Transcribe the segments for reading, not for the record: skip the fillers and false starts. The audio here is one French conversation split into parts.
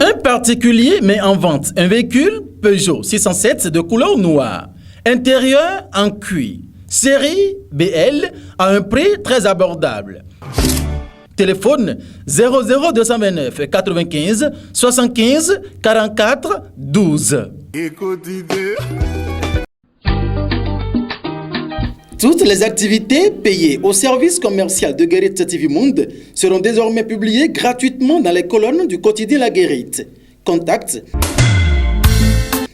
Un particulier met en vente un véhicule Peugeot 607 de couleur noire, intérieur en cuir, série BL à un prix très abordable. Téléphone 00229 95 75 44 12. Toutes les activités payées au service commercial de Guérite TV Monde seront désormais publiées gratuitement dans les colonnes du quotidien La Guérite. Contact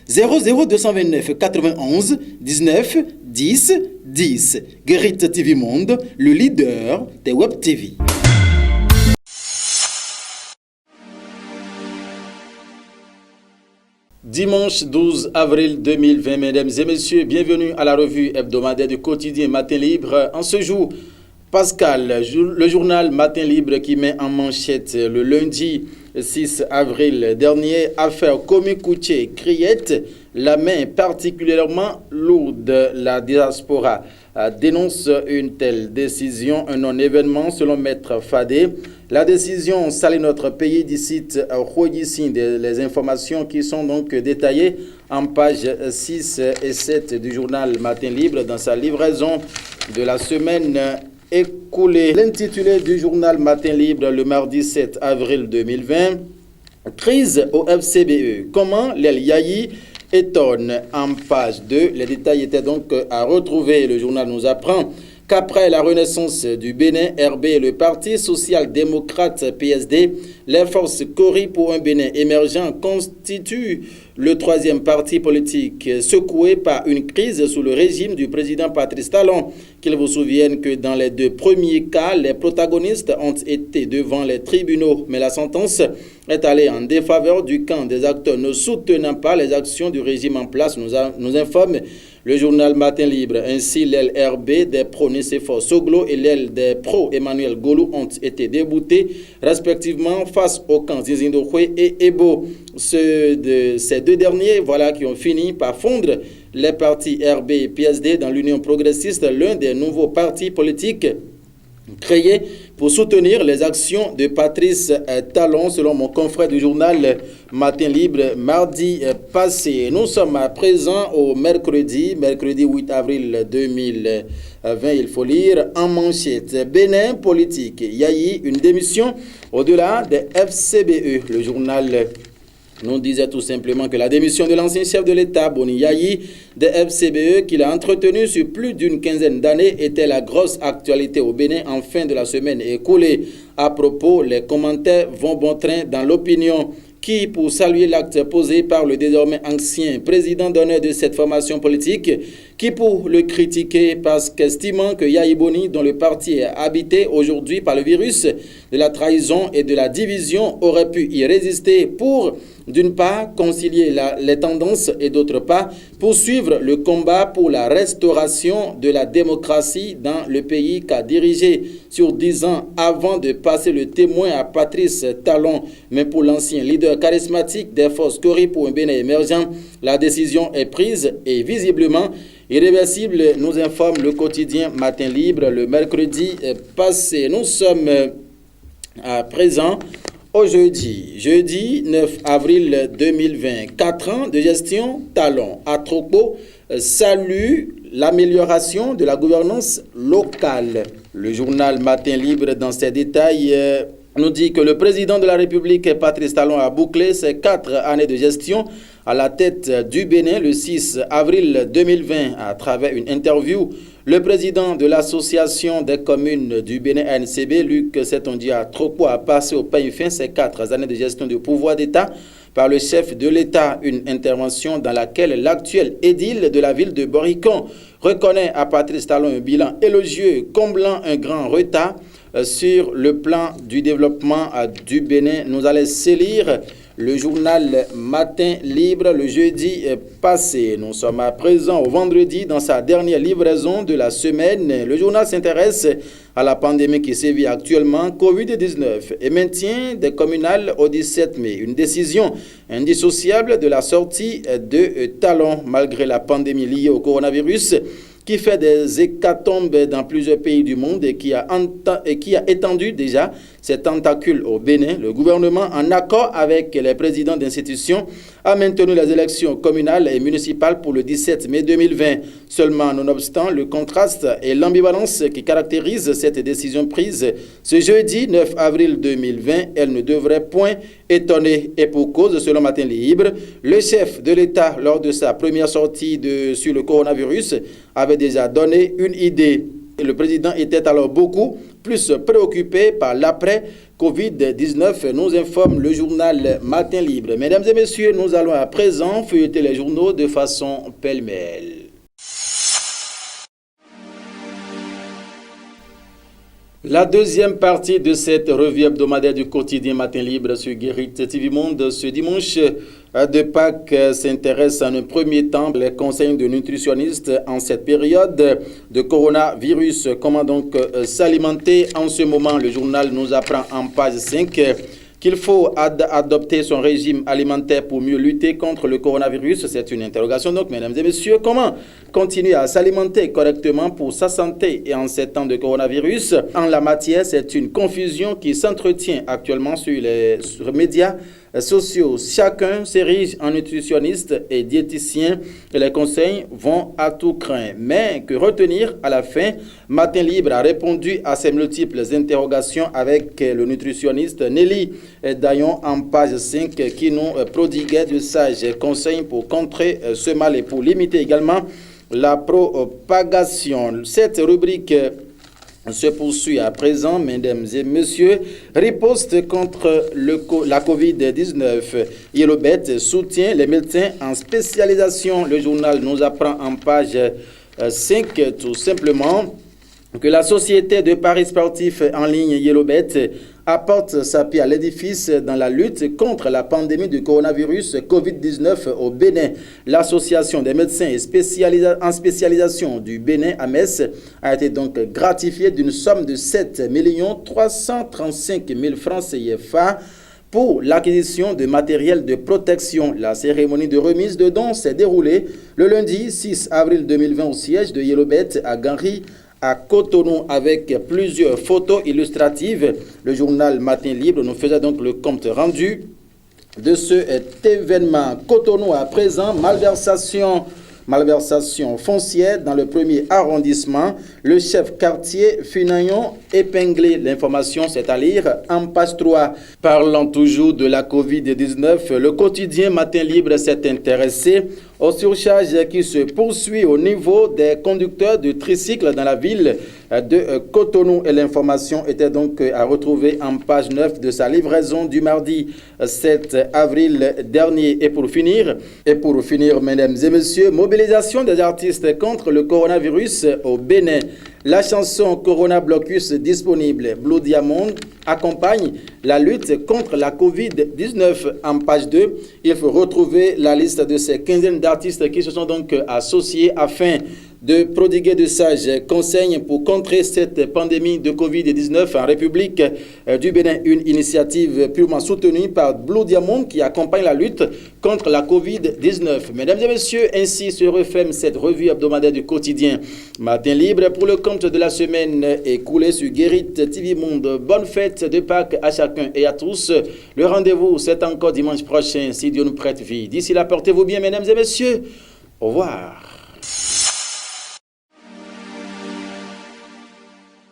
00229 91 19 10 10. Guérite TV Monde, le leader des Web TV. Dimanche 12 avril 2020, mesdames et messieurs, bienvenue à la revue hebdomadaire du quotidien Matin Libre. En ce jour, Pascal, le journal Matin Libre qui met en manchette le lundi 6 avril dernier, affaire Komikoutié Criette, la main particulièrement lourde. La diaspora dénonce une telle décision, un non-événement selon Maître Fadé. La décision salit notre pays d'ici les informations qui sont donc détaillées en pages 6 et 7 du journal Matin Libre dans sa livraison de la semaine écoulée. L'intitulé du journal Matin Libre le mardi 7 avril 2020, crise au FCBE. Comment l'El Yayi étonne en page 2. Les détails étaient donc à retrouver. Le journal nous apprend qu'après la renaissance du Bénin, RB et le Parti social-démocrate PSD, les forces Cori pour un Bénin émergent constituent le troisième parti politique secoué par une crise sous le régime du président Patrice Talon. Qu'il vous souvienne que dans les deux premiers cas, les protagonistes ont été devant les tribunaux, mais la sentence est allée en défaveur du camp des acteurs ne soutenant pas les actions du régime en place, nous informe le journal Matin Libre. Ainsi, l'aile RB des pro-Nicéphore Soglo et l'aile des pro-Emmanuel Golou ont été déboutés, respectivement, face au camp Zizindokwe et Ebo. Ces deux derniers, voilà, qui ont fini par fondre les partis RB et PSD dans l'Union progressiste, l'un des nouveaux partis politiques créés pour soutenir les actions de Patrice Talon, selon mon confrère du journal Matin Libre, mardi passé. Nous sommes à présent au mercredi 8 avril 2020, il faut lire en manchette. Bénin politique, Yayi, une démission au-delà des FCBE. Le journal nous disait tout simplement que la démission de l'ancien chef de l'État, Boni Yayi, des FCBE, qu'il a entretenu sur plus d'une quinzaine d'années, était la grosse actualité au Bénin en fin de la semaine écoulée. À propos, les commentaires vont bon train dans l'opinion. Qui, pour saluer l'acte posé par le désormais ancien président d'honneur de cette formation politique, qui pour le critiquer parce qu'estimant que Yayi Boni, dont le parti est habité aujourd'hui par le virus de la trahison et de la division, aurait pu y résister pour, d'une part, concilier les tendances et d'autre part, poursuivre le combat pour la restauration de la démocratie dans le pays qu'a dirigé sur 10 ans avant de passer le témoin à Patrice Talon. Mais pour l'ancien leader charismatique des forces Cori pour un Bénin émergent, la décision est prise et visiblement irréversible, nous informe le quotidien Matin Libre le mercredi passé. Nous sommes à présent au jeudi 9 avril 2020. 4 ans de gestion Talon. Atropo salue l'amélioration de la gouvernance locale. Le journal Matin Libre, dans ses détails, nous dit que le président de la République, Patrice Talon, a bouclé ses 4 années de gestion à la tête du Bénin le 6 avril 2020. À travers une interview, le président de l'association des communes du Bénin ANCB, Luc Setondia Tropo, a passé au peigne fin ses 4 années de gestion du pouvoir d'État par le chef de l'État. Une intervention dans laquelle l'actuel édile de la ville de Boricon reconnaît à Patrice Talon un bilan élogieux, comblant un grand retard sur le plan du développement du Bénin. Nous allons lire le journal Matin Libre le jeudi passé. Nous sommes à présent au vendredi dans sa dernière livraison de la semaine. Le journal s'intéresse à la pandémie qui sévit actuellement, Covid-19, et maintient des communales au 17 mai. Une décision indissociable de la sortie de Talon malgré la pandémie liée au coronavirus qui fait des hécatombes dans plusieurs pays du monde et qui a étendu déjà ses tentacules au Bénin, le gouvernement, en accord avec les présidents d'institutions, a maintenu les élections communales et municipales pour le 17 mai 2020. Seulement, nonobstant le contraste et l'ambivalence qui caractérisent cette décision prise ce jeudi 9 avril 2020, elle ne devrait point étonner. Et pour cause, selon Matin Libre, le chef de l'État, lors de sa première sortie sur le coronavirus, avait déjà donné une idée. Le président était alors beaucoup plus préoccupé par l'après-Covid-19, nous informe le journal Matin Libre. Mesdames et messieurs, nous allons à présent feuilleter les journaux de façon pêle-mêle. La deuxième partie de cette revue hebdomadaire du quotidien Matin Libre sur Guérit TV Monde ce dimanche de Pâques s'intéresse en un premier temps les conseils de nutritionnistes en cette période de coronavirus. Comment donc s'alimenter en ce moment? Le journal nous apprend en page 5 qu'il faut adopter son régime alimentaire pour mieux lutter contre le coronavirus. C'est une interrogation donc, mesdames et messieurs. Comment continuer à s'alimenter correctement pour sa santé et en ces temps de coronavirus? En la matière, c'est une confusion qui s'entretient actuellement sur les médias sociaux. Chacun s'érige en nutritionniste et diététicien et les conseils vont à tout crin. Mais que retenir à la fin? Matin Libre a répondu à ces multiples interrogations avec le nutritionniste Nelly Dayon en page 5 qui nous prodiguait de sages conseils pour contrer ce mal et pour limiter également la propagation. Cette rubrique se poursuit à présent, mesdames et messieurs. Riposte contre la Covid-19. Yellowbet soutient les médecins en spécialisation. Le journal nous apprend en page 5 tout simplement que la société de paris sportifs en ligne Yellowbet apporte sa pierre à l'édifice dans la lutte contre la pandémie du coronavirus Covid-19 au Bénin. L'association des médecins en spécialisation du Bénin, AMES, a été donc gratifiée d'une somme de 7 335 000 francs CFA pour l'acquisition de matériel de protection. La cérémonie de remise de dons s'est déroulée le lundi 6 avril 2020 au siège de Yellowbet à Ganri, à Cotonou, avec plusieurs photos illustratives. Le journal Matin Libre nous faisait donc le compte rendu de cet événement. Cotonou à présent, malversation foncière dans le premier arrondissement. Le chef quartier Finayon épinglé. L'information, c'est à lire en page 3. Parlant toujours de la Covid-19, le quotidien Matin Libre s'est intéressé aux surcharges qui se poursuit au niveau des conducteurs de tricycles dans la ville de Cotonou. Et l'information était donc à retrouver en page 9 de sa livraison du mardi 7 avril dernier. Et pour finir, mesdames et messieurs, mobilisation des artistes contre le coronavirus au Bénin. La chanson Corona Blocus disponible. Blue Diamond accompagne la lutte contre la Covid-19 en page 2. Il faut retrouver la liste de ces quinzaines d'artistes qui se sont donc associés afin de prodiguer de sages conseils pour contrer cette pandémie de Covid-19 en République du Bénin. Une initiative purement soutenue par Blue Diamond qui accompagne la lutte contre la Covid-19. Mesdames et messieurs, ainsi se referme cette revue hebdomadaire du quotidien Matin Libre pour le compte de la semaine écoulée sur Guérit TV Monde. Bonne fête de Pâques à chacun et à tous. Le rendez-vous, c'est encore dimanche prochain si Dieu nous prête vie. D'ici là, portez-vous bien, mesdames et messieurs. Au revoir.